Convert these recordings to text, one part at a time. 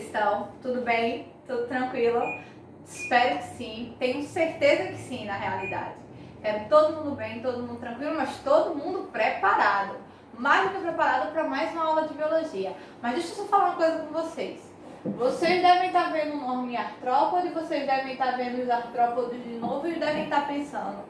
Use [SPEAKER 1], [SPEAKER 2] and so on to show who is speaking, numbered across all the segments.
[SPEAKER 1] estão? Tudo bem? Tudo tranquilo? Espero que sim. Tenho certeza que sim, na realidade. Quero todo mundo bem, todo mundo tranquilo, mas todo mundo preparado. Mais do que preparado para mais uma aula de biologia. Mas deixa eu só falar uma coisa com vocês. Vocês devem estar vendo o nome artrópode, vocês devem estar vendo os artrópodes de novo e devem estar pensando: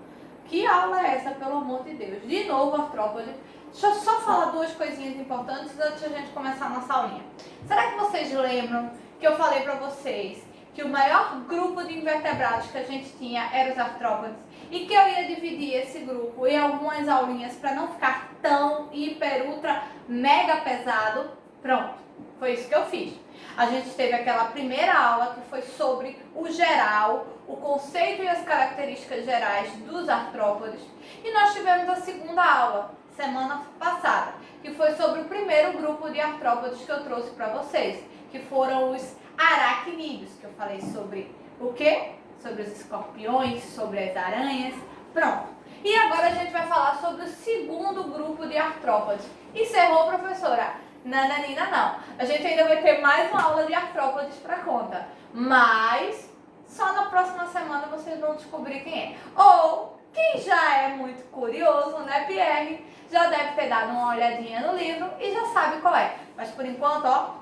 [SPEAKER 1] que aula é essa, pelo amor de Deus? De novo artrópode. Deixa eu só falar duas coisinhas importantes antes de a gente começar a nossa aulinha. Será que vocês lembram que eu falei para vocês que o maior grupo de invertebrados que a gente tinha era os artrópodes e que eu ia dividir esse grupo em algumas aulinhas para não ficar tão hiper, ultra, mega pesado? Pronto, foi isso que eu fiz. A gente teve aquela primeira aula que foi sobre o geral, o conceito e as características gerais dos artrópodes. E nós tivemos a segunda aula, semana passada, que foi sobre o primeiro grupo de artrópodes que eu trouxe para vocês, que foram os aracnídeos, que eu falei sobre o quê? Sobre os escorpiões, sobre as aranhas. Pronto. E agora a gente vai falar sobre o segundo grupo de artrópodes. Encerrou, professora? Nananina, não. A gente ainda vai ter mais uma aula de artrópodes para conta. Mas só na próxima semana vocês vão descobrir quem é. Ou quem já é muito curioso, né, Pierre? Já deve ter dado uma olhadinha no livro e já sabe qual é. Mas por enquanto, ó,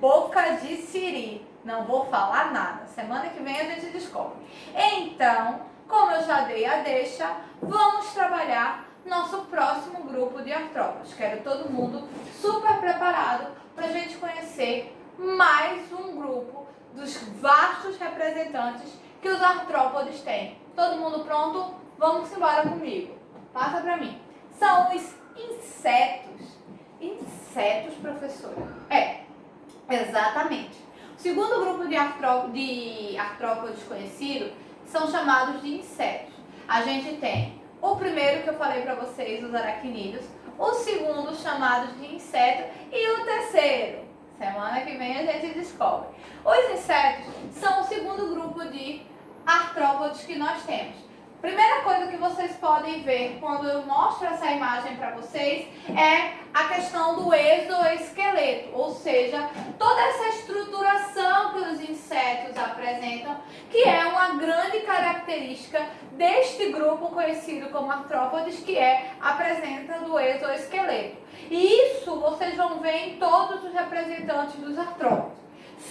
[SPEAKER 1] boca de siri. Não vou falar nada. Semana que vem a gente descobre. Então, como eu já dei a deixa, vamos trabalhar nosso próximo grupo de artrópodes. Quero todo mundo super preparado para a gente conhecer mais um grupo dos vastos representantes que os artrópodes têm. Todo mundo pronto? Vamos embora comigo. Passa para mim. São os insetos. Insetos, professora? É, exatamente. O segundo grupo de artrópodes conhecido são chamados de insetos. A gente tem o primeiro que eu falei para vocês, os aracnídeos, o segundo chamados de inseto e o terceiro, semana que vem a gente descobre. Os insetos são o segundo grupo de artrópodes que nós temos. Primeira coisa que vocês podem ver quando eu mostro essa imagem para vocês é a questão do exoesqueleto, ou seja, toda essa estruturação que os insetos apresentam, que é uma grande característica deste grupo conhecido como artrópodes, que é a presença do exoesqueleto. E isso vocês vão ver em todos os representantes dos artrópodes.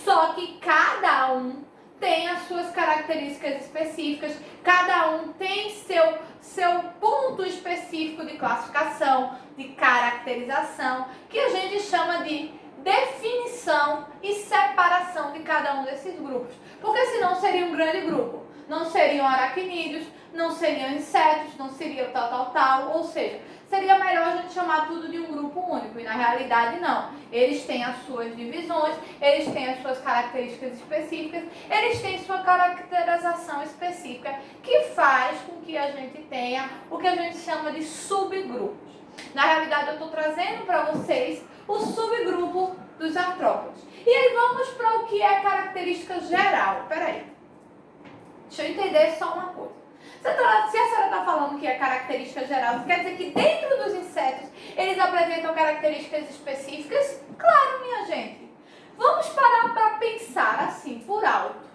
[SPEAKER 1] Só que cada um tem as suas características específicas, cada um tem seu ponto específico de classificação, de caracterização, que a gente chama de definição e separação de cada um desses grupos. Porque senão seria um grande grupo. Não seriam aracnídeos, não seriam insetos, não seria tal, ou seja, seria melhor a gente chamar tudo de um grupo único, e na realidade não. Eles têm as suas divisões, eles têm as suas características específicas, eles têm sua caracterização específica, que faz com que a gente tenha o que a gente chama de subgrupos. Na realidade eu estou trazendo para vocês o subgrupo dos artrópodes. E aí vamos para o que é característica geral. Peraí, deixa eu entender só uma coisa. Se a senhora está falando que é característica geral, quer dizer que dentro dos insetos eles apresentam características específicas? Claro, minha gente. Vamos parar para pensar assim, por alto.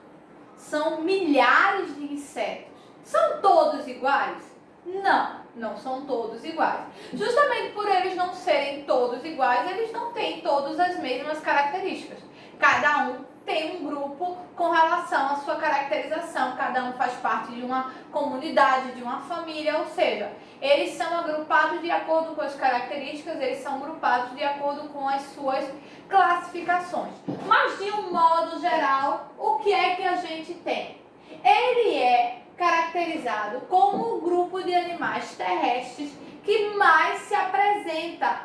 [SPEAKER 1] São milhares de insetos. São todos iguais? Não, não são todos iguais. Justamente por eles não serem todos iguais, eles não têm todas as mesmas características. Cada um tem um grupo com relação à sua caracterização, cada um faz parte de uma comunidade, de uma família, ou seja, eles são agrupados de acordo com as características, eles são agrupados de acordo com as suas classificações. Mas de um modo geral, o que é que a gente tem? Ele é caracterizado como o grupo de animais terrestres que mais se apresenta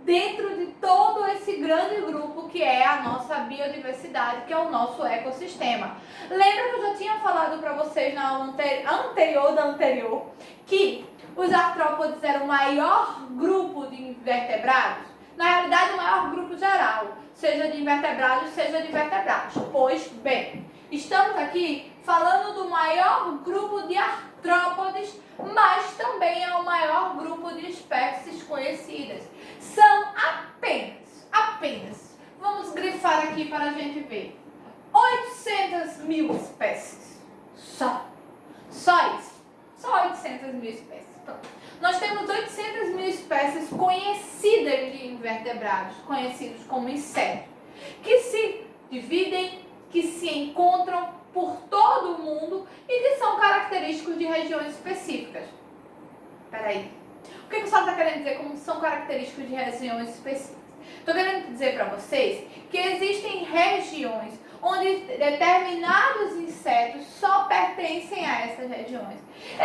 [SPEAKER 1] dentro de todo esse grande grupo que é a nossa biodiversidade, que é o nosso ecossistema. Lembra que eu já tinha falado para vocês na aula anterior que os artrópodes eram o maior grupo de invertebrados? Na realidade, o maior grupo geral, seja de invertebrados, seja de vertebrados. Pois bem, estamos aqui falando do maior grupo de artrópodes, mas também é o maior grupo de espécies conhecidas. São apenas, vamos grifar aqui para a a gente vê 800 mil espécies. Só isso. Só 800 mil espécies. Pronto. Nós temos 800 mil espécies conhecidas de invertebrados, conhecidos como insetos, que se dividem, que se encontram por todo o mundo e que são característicos de regiões específicas. Peraí. O que a senhora está querendo dizer como são característicos de regiões específicas? Estou querendo dizer para vocês que existem regiões onde determinados insetos só pertencem a essas regiões.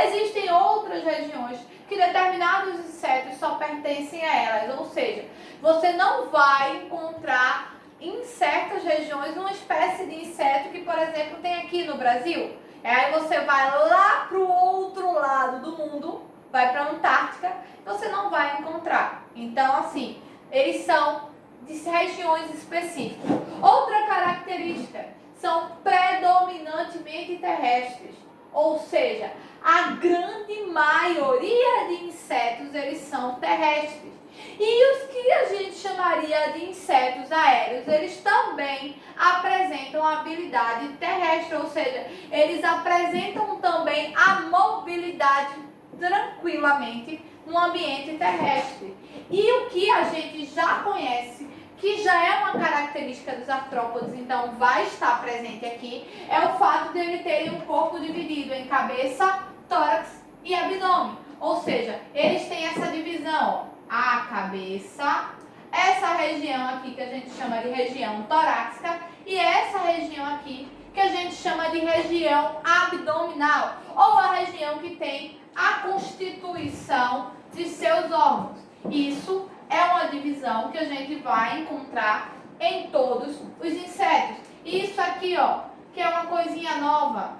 [SPEAKER 1] Existem outras regiões que determinados insetos só pertencem a elas. Ou seja, você não vai encontrar em certas regiões uma espécie de inseto que, por exemplo, tem aqui no Brasil. Aí você vai lá para o outro lado do mundo, vai para a Antártica, você não vai encontrar. Então, assim, eles são de regiões específicas. Outra característica, são predominantemente terrestres. Ou seja, a grande maioria de insetos, eles são terrestres. E os que a gente chamaria de insetos aéreos, eles também apresentam habilidade terrestre, ou seja, eles apresentam também a mobilidade tranquilamente no ambiente terrestre. E o que a gente já conhece, que já é uma característica dos artrópodes, então vai estar presente aqui, é o fato de ele terem um corpo dividido em cabeça, tórax e abdômen. Ou seja, eles têm essa divisão, ó. A cabeça, essa região aqui que a gente chama de região torácica e essa região aqui que a gente chama de região abdominal, ou a região que tem a constituição de seus órgãos. Isso é uma divisão que a gente vai encontrar em todos os insetos. Isso aqui, ó, que é uma coisinha nova,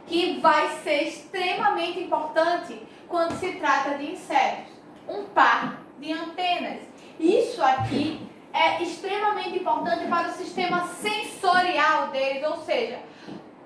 [SPEAKER 1] que vai ser extremamente importante quando se trata de insetos. Um par de antenas. Isso aqui é extremamente importante para o sistema sensorial deles, ou seja,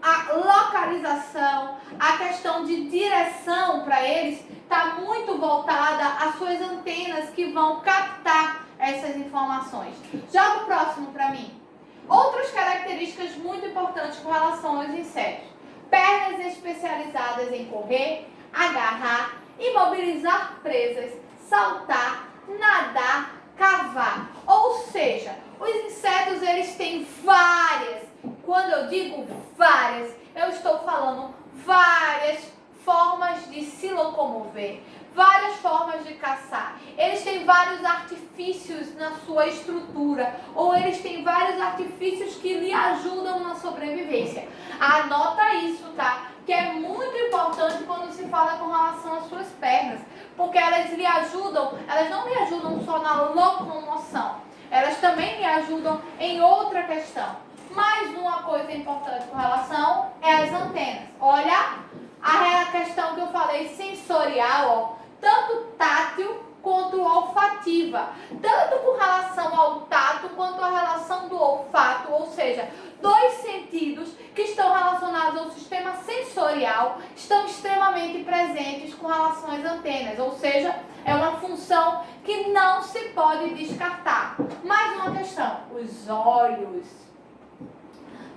[SPEAKER 1] a localização, a questão de direção para eles está muito voltada às suas antenas que vão captar essas informações. Joga o próximo para mim. Outras características muito importantes com relação aos insetos. Pernas especializadas em correr, agarrar, imobilizar presas, saltar, nadar, cavar. Ou seja, os insetos eles têm várias, quando eu digo várias, eu estou falando várias formas de se locomover, várias formas de caçar. Eles têm vários artifícios na sua estrutura, ou eles têm vários artifícios que lhe ajudam na sobrevivência. Anota isso, tá? Que é muito importante quando se fala com relação às suas pernas, porque elas lhe ajudam, elas não lhe ajudam só na locomoção, elas também lhe ajudam em outra questão. Mais uma coisa importante com relação é as antenas. Olha a questão que eu falei sensorial, ó, tanto tátil quanto olfativa, tanto com relação ao tato quanto a relação do olfato, ou seja, dois sentidos que estão relacionados ao sistema sensorial estão extremamente presentes com relação às antenas, ou seja, é uma função que não se pode descartar. Mais uma questão, os olhos.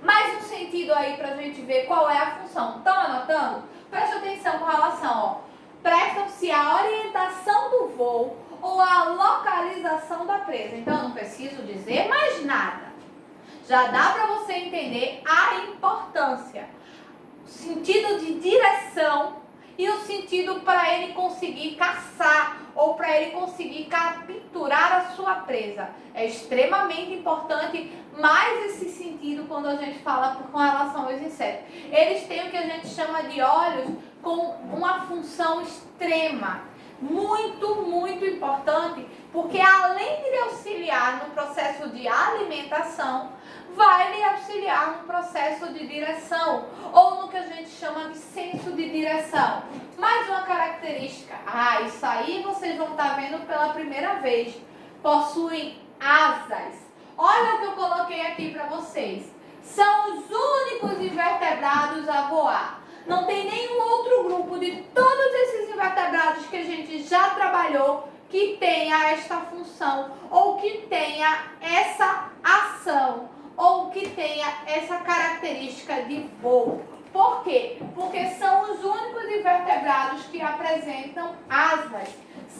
[SPEAKER 1] Mais um sentido aí pra gente ver qual é a função. Estão anotando? Preste atenção com relação, ó. Prestam-se a orientação do voo ou a localização da presa. Então, eu não preciso dizer mais nada. Já dá para você entender a importância. O sentido de direção e o sentido para ele conseguir caçar ou para ele conseguir capturar a sua presa. É extremamente importante mais esse sentido quando a gente fala com relação aos insetos. Eles têm o que a gente chama de olhos com uma função extrema, muito importante, porque além de lhe auxiliar no processo de alimentação, vai lhe auxiliar no processo de direção, ou no que a gente chama de senso de direção. Mais uma característica, isso aí vocês vão estar vendo pela primeira vez, possuem asas. Olha o que eu coloquei aqui para vocês, são os únicos invertebrados a voar. Não tem nenhum outro grupo de todos esses invertebrados que a gente já trabalhou que tenha esta função, ou que tenha essa ação, ou que tenha essa característica de voo. Por quê? Porque são os únicos invertebrados que apresentam asas.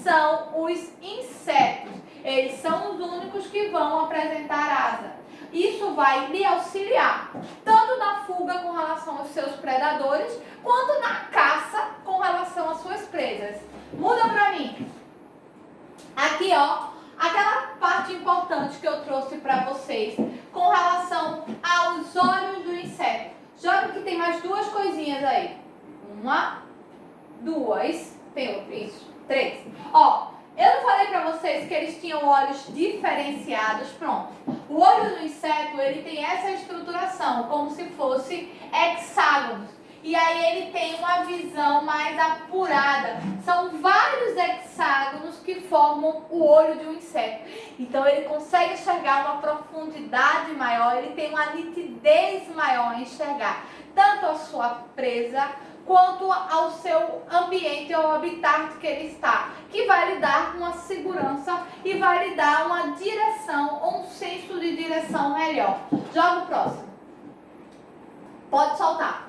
[SPEAKER 1] São os insetos. Eles são os únicos que vão apresentar asa. Isso vai lhe auxiliar, tanto na fuga com relação aos seus predadores, quanto na caça com relação às suas presas. Muda pra mim. Aqui, ó, aquela parte importante que eu trouxe para vocês com relação aos olhos do inseto. Joga que tem mais duas coisinhas aí. Uma, duas, tem outra, isso, três. Ó, eu não falei para vocês que eles tinham olhos diferenciados, pronto. O olho do inseto, ele tem essa estruturação, como se fosse hexágonos. E aí ele tem uma visão mais apurada. São vários hexágonos que formam o olho de um inseto. Então ele consegue enxergar uma profundidade maior, ele tem uma nitidez maior em enxergar tanto a sua presa quanto ao seu ambiente ou habitat que ele está, que vai lhe dar uma segurança e vai lhe dar uma direção ou um senso de direção melhor. Joga o próximo. Pode soltar.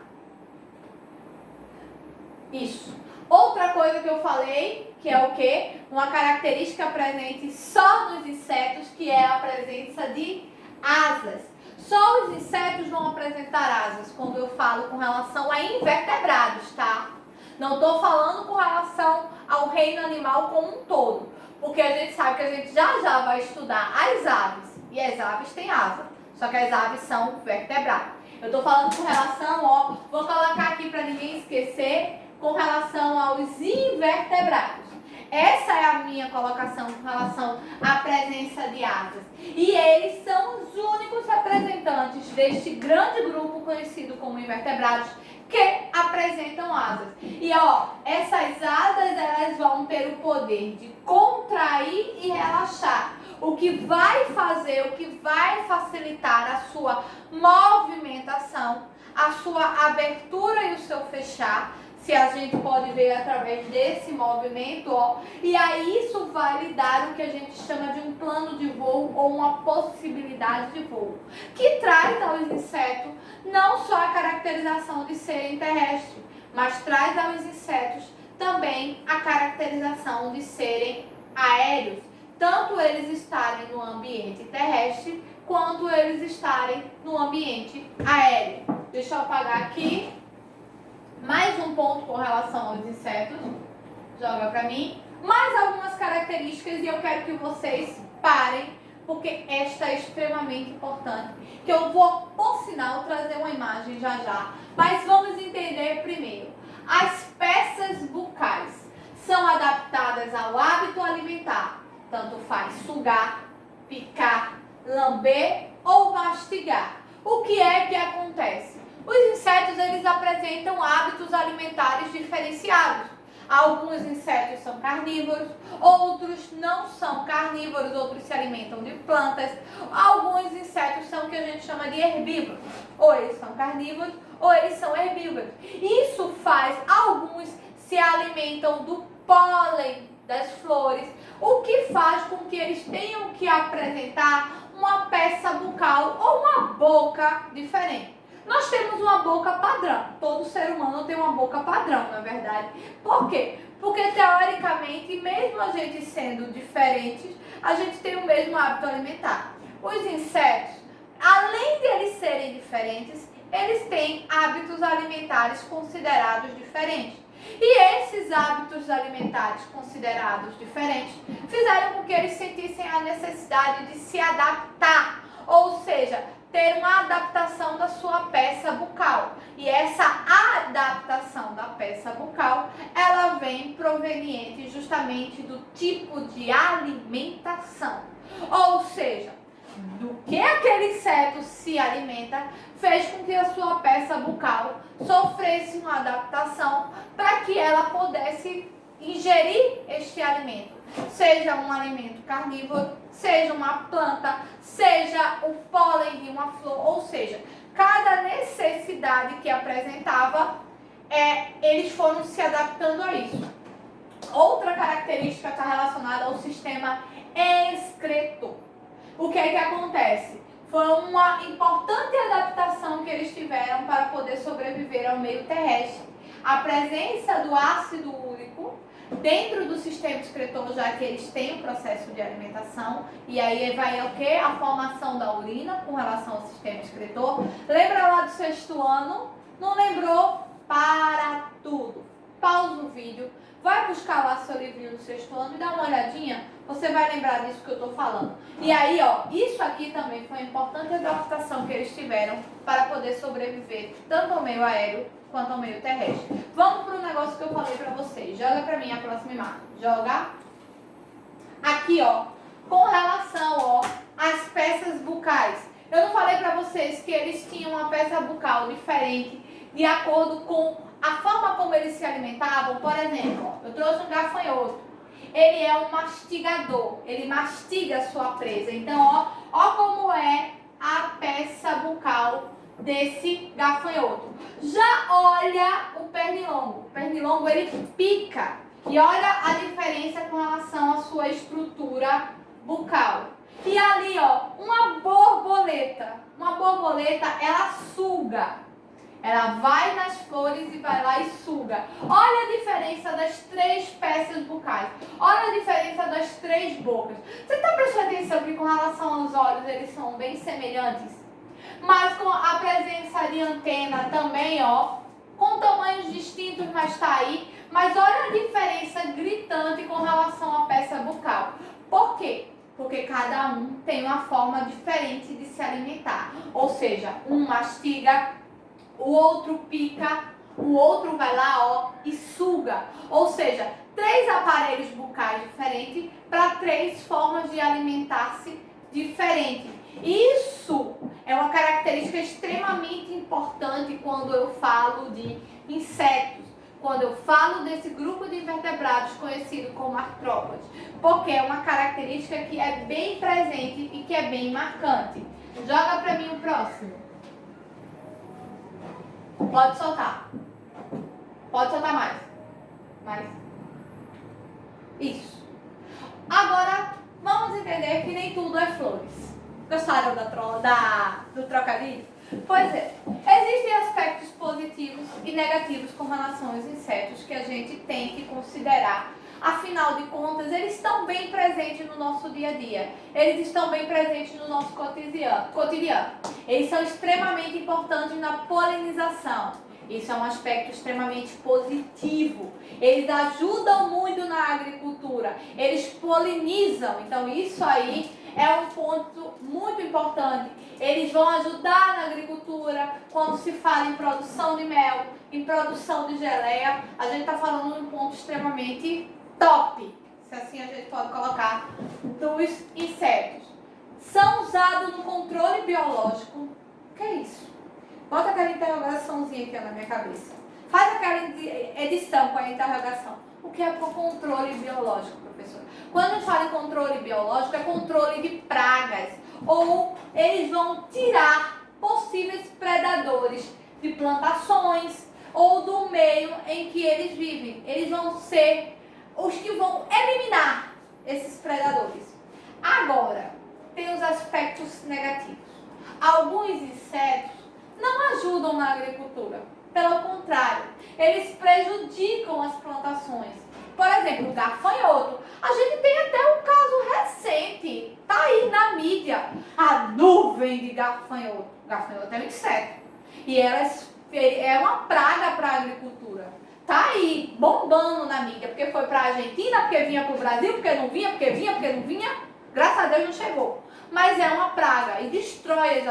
[SPEAKER 1] Isso. Outra coisa que eu falei, que é o quê? Uma característica presente só nos insetos, que é a presença de asas. Só os insetos vão apresentar asas quando eu falo com relação a invertebrados, tá? Não estou falando com relação ao reino animal como um todo, porque a gente sabe que a gente já vai estudar as aves, e as aves têm asa, só que as aves são vertebrados. Eu estou falando com relação, ó, vou colocar aqui para ninguém esquecer, com relação aos invertebrados. Essa é a minha colocação com relação à presença de asas. E eles são os únicos representantes deste grande grupo conhecido como invertebrados que apresentam asas. E ó, essas asas, elas vão ter o poder de contrair e relaxar. O que vai fazer, o que vai facilitar a sua movimentação, a sua abertura e o seu fechar, se a gente pode ver através desse movimento, ó, e aí isso vai lhe dar o que a gente chama de um plano de voo ou uma possibilidade de voo, que traz aos insetos não só a caracterização de serem terrestres, mas traz aos insetos também a caracterização de serem aéreos, tanto eles estarem no ambiente terrestre, quanto eles estarem no ambiente aéreo. Deixa eu apagar aqui. Mais um ponto com relação aos insetos. Joga pra mim. Mais algumas características e eu quero que vocês parem, porque esta é extremamente importante. Que eu vou, por sinal, trazer uma imagem já. Mas vamos entender primeiro. As peças bucais são adaptadas ao hábito alimentar. Tanto faz sugar, picar, lamber ou mastigar. O que é que acontece? Os insetos, eles apresentam hábitos alimentares diferenciados. Alguns insetos são carnívoros, outros não são carnívoros, outros se alimentam de plantas. Alguns insetos são o que a gente chama de herbívoros. Ou eles são carnívoros, ou eles são herbívoros. Isso faz, alguns se alimentam do pólen das flores, o que faz com que eles tenham que apresentar uma peça bucal ou uma boca diferente. Nós temos uma boca padrão. Todo ser humano tem uma boca padrão, na verdade. Por quê? Porque, teoricamente, mesmo a gente sendo diferentes, a gente tem o mesmo hábito alimentar. Os insetos, além de eles serem diferentes, eles têm hábitos alimentares considerados diferentes. E esses hábitos alimentares considerados diferentes fizeram com que eles sentissem a necessidade de se adaptar, ou seja, ter uma adaptação da sua peça bucal. E essa adaptação da peça bucal, ela vem proveniente justamente do tipo de alimentação. Ou seja, do que aquele inseto se alimenta, fez com que a sua peça bucal sofresse uma adaptação para que ela pudesse ingerir este alimento. Seja um alimento carnívoro, seja uma planta, seja o pólen de uma flor, ou seja, cada necessidade que apresentava, eles foram se adaptando a isso. Outra característica está relacionada ao sistema excretor. O que é que acontece? Foi uma importante adaptação que eles tiveram para poder sobreviver ao meio terrestre. A presença do ácido úrico dentro do sistema excretor, já que eles têm um processo de alimentação, e aí vai o quê? A formação da urina com relação ao sistema excretor. Lembra lá do sexto ano? Não lembrou? Para tudo. Pausa o vídeo, vai buscar lá seu livrinho do sexto ano e dá uma olhadinha, você vai lembrar disso que eu estou falando. E aí, ó, isso aqui também foi uma importante adaptação que eles tiveram para poder sobreviver tanto ao meio aéreo quanto ao meio terrestre. Vamos para o negócio que eu falei para vocês. Joga para mim a próxima imagem. Joga. Aqui, ó, com relação, ó, às peças bucais. Eu não falei para vocês que eles tinham uma peça bucal diferente de acordo com a forma como eles se alimentavam. Por exemplo, ó, eu trouxe um gafanhoto. Ele é um mastigador, ele mastiga a sua presa. Então, ó como é a peça bucal desse gafanhoto. Já olha o pernilongo. O pernilongo, ele pica. E olha a diferença com relação à sua estrutura bucal. E ali, ó, uma borboleta. Uma borboleta, ela suga. Ela vai nas flores e vai lá e suga. Olha a diferença das três peças bucais. Olha a diferença das três bocas. Você está prestando atenção que com relação aos olhos eles são bem semelhantes? Mas com a presença de antena também, ó, com tamanhos distintos, mas está aí. Mas olha a diferença gritante com relação à peça bucal. Por quê? Porque cada um tem uma forma diferente de se alimentar. Ou seja, um mastiga, o outro pica, o outro vai lá, ó, e suga. Ou seja, três aparelhos bucais diferentes para três formas de alimentar-se diferentes. Isso é uma característica extremamente importante quando eu falo de insetos, quando eu falo desse grupo de invertebrados conhecido como artrópodes, porque é uma característica que é bem presente e que é bem marcante. Joga para mim o próximo. Pode soltar. Pode soltar mais. Mais. Isso. Agora, vamos entender que nem tudo é flores. Gostaram do trocadilho? Pois é. Existem aspectos positivos e negativos com relação aos insetos que a gente tem que considerar. Afinal de contas, eles estão bem presentes no nosso dia a dia. Eles estão bem presentes no nosso cotidiano. Eles são extremamente importantes na polinização. Isso é um aspecto extremamente positivo. Eles ajudam muito na agricultura. Eles polinizam. Então, isso aí é um ponto muito importante. Eles vão ajudar na agricultura quando se fala em produção de mel, em produção de geleia. A gente está falando de um ponto extremamente top, se assim a gente pode colocar, dos insetos. São usados no controle biológico. O que é isso? Bota aquela interrogaçãozinha aqui na minha cabeça. Faz aquela edição com a interrogação. O que é o controle biológico, professor? Quando a gente fala em controle biológico, é controle de pragas. Ou eles vão tirar possíveis predadores de plantações ou do meio em que eles vivem. Eles vão ser os que vão eliminar esses predadores. Agora, tem os aspectos negativos. Alguns insetos não ajudam na agricultura. Pelo contrário, eles prejudicam as plantações. Por exemplo, o gafanhoto. A gente tem até um caso recente, tá aí na mídia, a nuvem de gafanhoto. O gafanhoto é um inseto. E é uma praga para a agricultura. Tá aí, bombando na mídia, porque foi para a Argentina, porque vinha para o Brasil, porque não vinha, porque vinha, porque não vinha. Graças a Deus não chegou. Mas é uma praga e destrói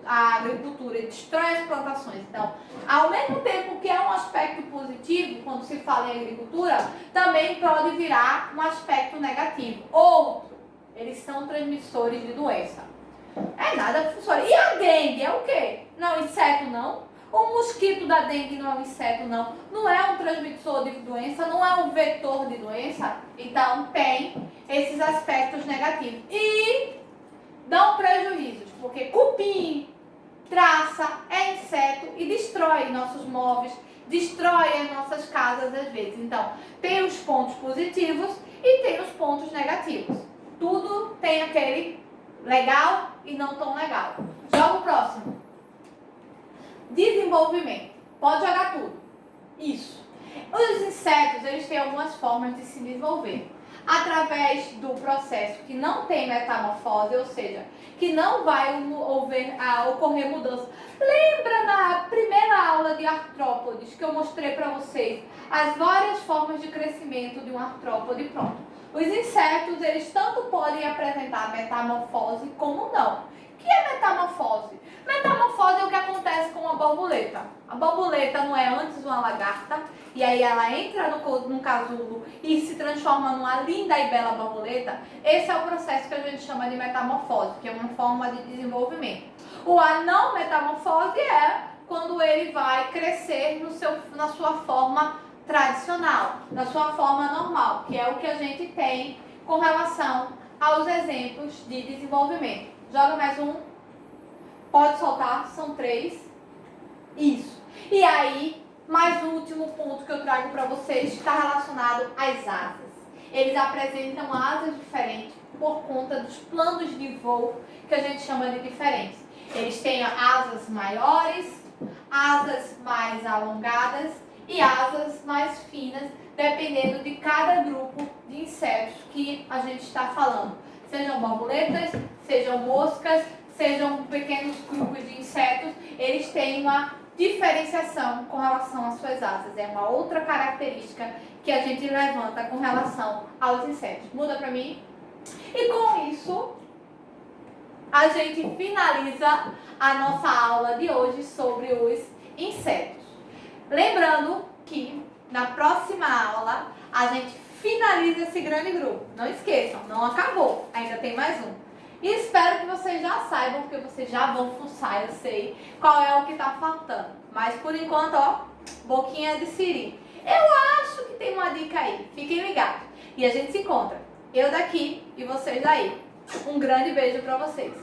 [SPEAKER 1] a agricultura, e destrói as plantações. Então, ao mesmo tempo que é um aspecto positivo, quando se fala em agricultura, também pode virar um aspecto negativo. Outro, eles são transmissores de doença. É nada funciona. E a dengue é o quê? Não é um inseto, não? O mosquito da dengue não é um inseto, não. Não é um transmissor de doença, não é um vetor de doença. Então, tem esses aspectos negativos. E dão prejuízos, porque cupim, traça, é inseto e destrói nossos móveis, destrói as nossas casas às vezes. Então, tem os pontos positivos e tem os pontos negativos. Tudo tem aquele legal e não tão legal. Joga o próximo. Desenvolvimento. Pode jogar tudo. Isso. Os insetos, eles têm algumas formas de se desenvolver. Através do processo que não tem metamorfose, ou seja, que não vai ocorrer mudança. Lembra na primeira aula de artrópodes que eu mostrei para vocês as várias formas de crescimento de um artrópode? Pronto. Os insetos, eles tanto podem apresentar metamorfose como não. O que é metamorfose? Metamorfose é o que acontece com uma borboleta. A borboleta não é antes uma lagarta, e aí ela entra no casulo e se transforma numa linda e bela borboleta. Esse é o processo que a gente chama de metamorfose, que é uma forma de desenvolvimento. A não metamorfose é quando ele vai crescer na sua forma tradicional, na sua forma normal, que é o que a gente tem com relação aos exemplos de desenvolvimento. Joga mais um. Pode soltar, são 3. Isso. E aí, mais um último ponto que eu trago para vocês está relacionado às asas. Eles apresentam asas diferentes por conta dos planos de voo que a gente chama de diferentes. Eles têm asas maiores, asas mais alongadas e asas mais finas, dependendo de cada grupo de insetos que a gente está falando. Sejam borboletas, sejam moscas, sejam pequenos grupos de insetos, eles têm uma diferenciação com relação às suas asas. É uma outra característica que a gente levanta com relação aos insetos. Muda para mim. E com isso, a gente finaliza a nossa aula de hoje sobre os insetos. Lembrando que na próxima aula a gente finaliza esse grande grupo. Não esqueçam, não acabou, ainda tem mais um. E espero que vocês já saibam, porque vocês já vão fuçar, eu sei qual é o que está faltando. Mas por enquanto, ó, boquinha de siri. Eu acho que tem uma dica aí, fiquem ligados. E a gente se encontra, eu daqui e vocês daí. Um grande beijo para vocês.